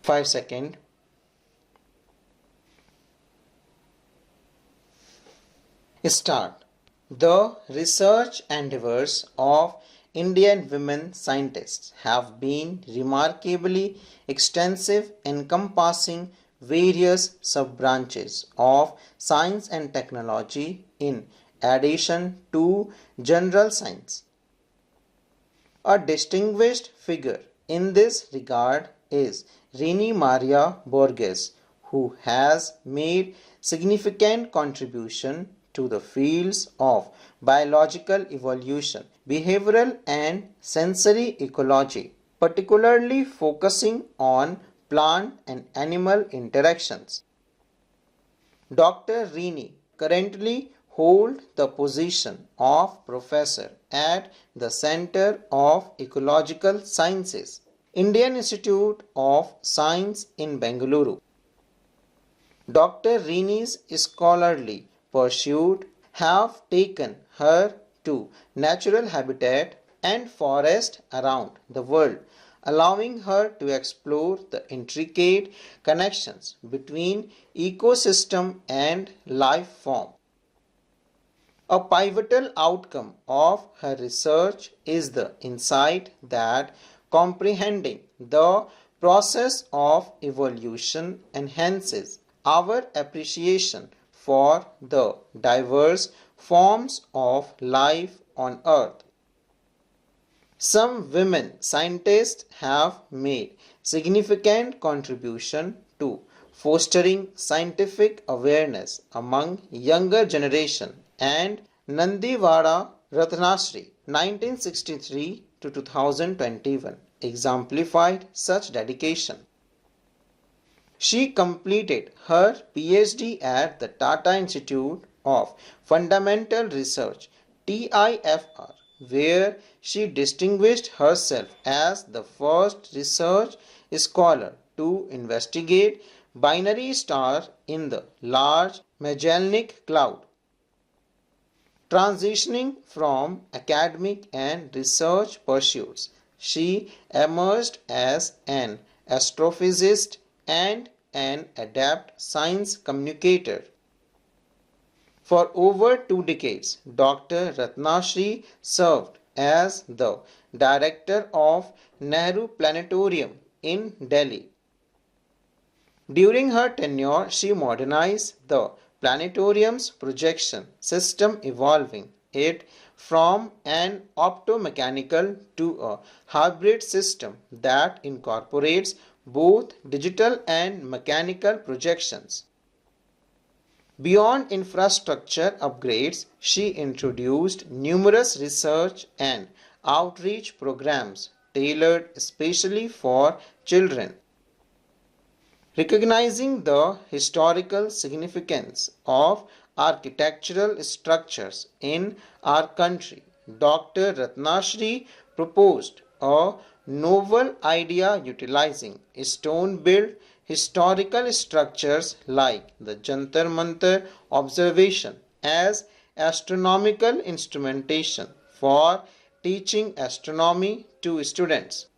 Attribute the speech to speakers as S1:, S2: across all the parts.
S1: 5 seconds. Start. The research endeavors of Indian women scientists have been remarkably extensive, encompassing various sub-branches of science and technology in addition to general science. A distinguished figure in this regard is Rini Maria Borges, who has made significant contribution to the fields of biological evolution, behavioral and sensory ecology, particularly focusing on plant and animal interactions. Dr. Rini currently holds the position of professor at the Center of Ecological Sciences, Indian Institute of Science in Bengaluru. Dr. Rini's scholarly pursuits have taken her to natural habitat and forest around the world, allowing her to explore the intricate connections between ecosystem and life form. A pivotal outcome of her research is the insight that comprehending the process of evolution enhances our appreciation for the diverse forms of life on Earth. Some women scientists have made significant contribution to fostering scientific awareness among younger generation, and Nandivada Ratnasri 1963 to 2021 exemplified such dedication. She completed her PhD at the Tata Institute of Fundamental Research TIFR, where she distinguished herself as the first research scholar to investigate binary stars in the Large Magellanic Cloud. Transitioning from academic and research pursuits, she emerged as an astrophysicist and an adept science communicator. For over 2 decades, Dr. Ratnasri served as the director of Nehru Planetarium in Delhi. During her tenure, she modernized the planetarium's projection system, evolving it from an optomechanical to a hybrid system that incorporates both digital and mechanical projections. Beyond infrastructure upgrades, she introduced numerous research and outreach programs tailored especially for children. Recognizing the historical significance of architectural structures in our country, Dr. Ratnasri proposed a novel idea utilizing stone-built historical structures like the Jantar Mantar observation as astronomical instrumentation for teaching astronomy to students.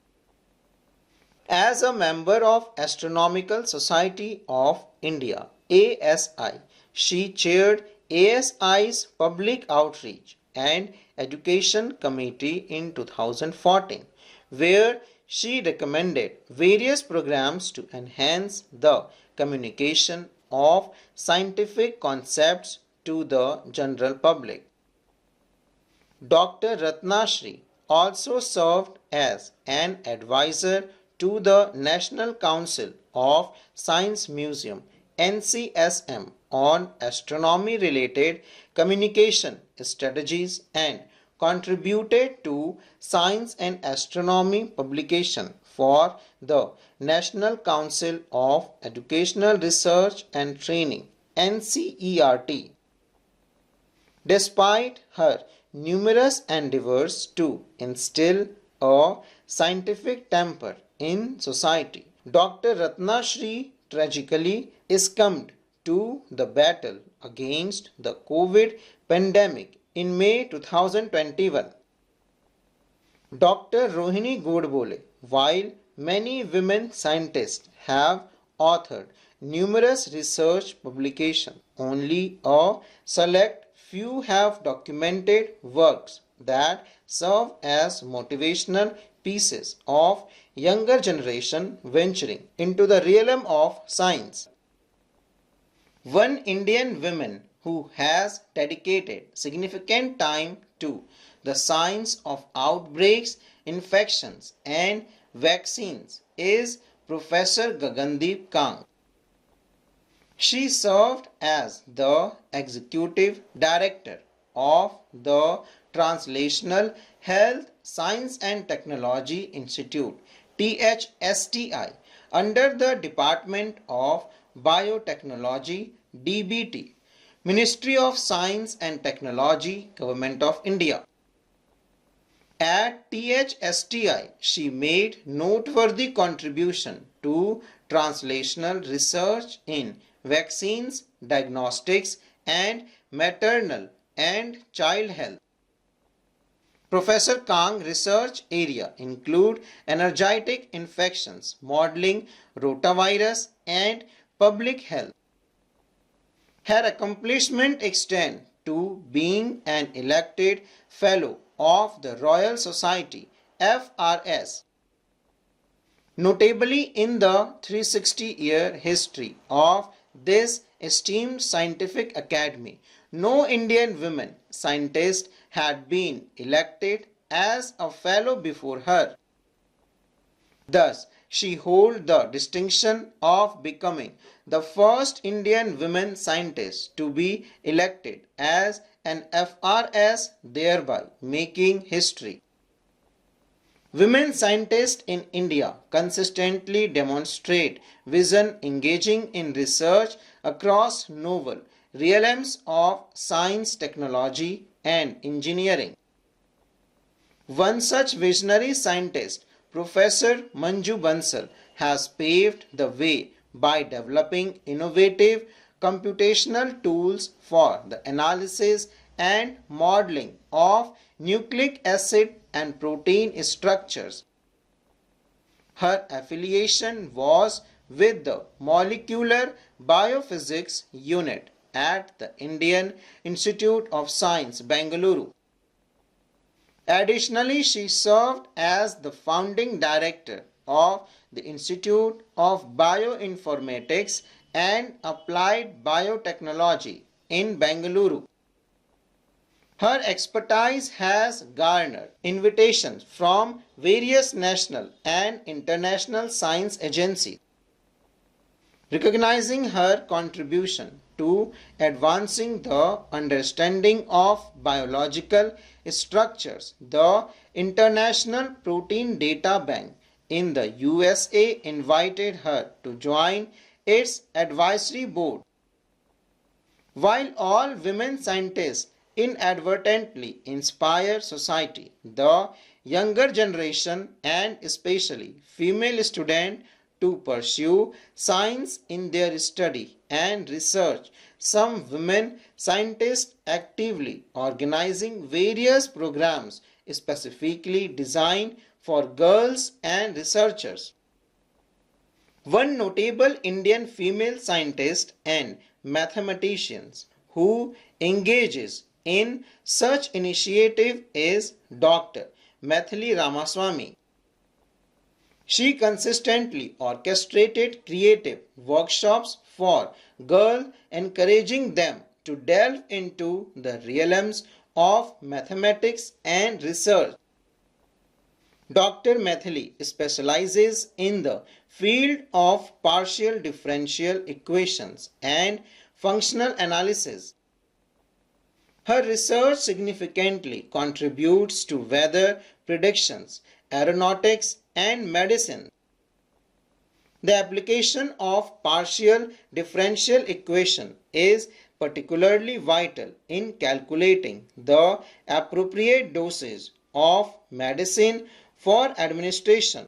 S1: As a member of Astronomical Society of India (ASI), she chaired ASI's Public Outreach and Education Committee in 2014, where she recommended various programs to enhance the communication of scientific concepts to the general public. Dr. Ratnasri also served as an advisor to the National Council of Science Museum (NCSM) on astronomy-related communication strategies and contributed to Science and Astronomy publication for the National Council of Educational Research and Training (NCERT). Despite her numerous endeavors to instill a scientific temper in society, Dr. Ratnasri tragically succumbed to the battle against the COVID pandemic in May 2021. Dr. Rohini Godbole, while many women scientists have authored numerous research publications. Only a select few have documented works that serve as motivational pieces of younger generation venturing into the realm of science. One Indian woman who has dedicated significant time to the science of outbreaks, infections, and vaccines is Professor Gagandeep Kang. She served as the executive director of the Translational Health Science and Technology Institute THSTI under the Department of Biotechnology DBT, Ministry of Science and Technology, Government of India. At THSTI, she made noteworthy contribution to translational research in vaccines, diagnostics, and maternal and child health. Professor Kang's research area include energetic infections, modeling, rotavirus, and public health. Her accomplishment extend to being an elected Fellow of the Royal Society (FRS). Notably, in the 360-year history of this esteemed scientific academy, no Indian woman scientist had been elected as a fellow before her. Thus, she holds the distinction of becoming the first Indian woman scientist to be elected as an FRS, thereby making history. Women scientists in India consistently demonstrate vision engaging in research across novel realms of science, technology, and engineering. One such visionary scientist, Professor Manju Bansal, has paved the way by developing innovative computational tools for the analysis and modeling of nucleic acid and protein structures. Her affiliation was with the Molecular Biophysics Unit at the Indian Institute of Science, Bengaluru. Additionally, she served as the founding director of the Institute of Bioinformatics and Applied Biotechnology in Bengaluru. Her expertise has garnered invitations from various national and international science agencies. Recognizing her contribution to advancing the understanding of biological structures, the International Protein Data Bank in the USA invited her to join its advisory board. While all women scientists inadvertently inspire society, the younger generation and especially female students to pursue science in their study and research. Some women scientists actively organizing various programs specifically designed for girls and researchers. One notable Indian female scientist and mathematician who engages in such initiative is Dr. Maithili Ramaswamy. She consistently orchestrated creative workshops for girls, encouraging them to delve into the realms of mathematics and research. Dr. Maithili specializes in the field of partial differential equations and functional analysis. Her research significantly contributes to weather predictions, aeronautics, and medicine. The application of partial differential equation is particularly vital in calculating the appropriate dosage of medicine for administration.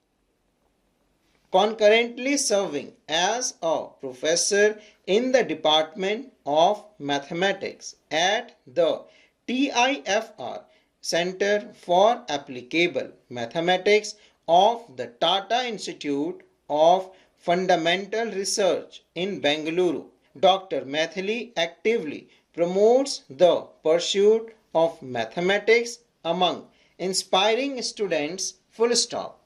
S1: Concurrently serving as a professor in the Department of Mathematics at the TIFR Center for Applicable Mathematics of the Tata Institute of fundamental research in Bengaluru. Dr. Mathili actively promotes the pursuit of mathematics among inspiring students. Full stop.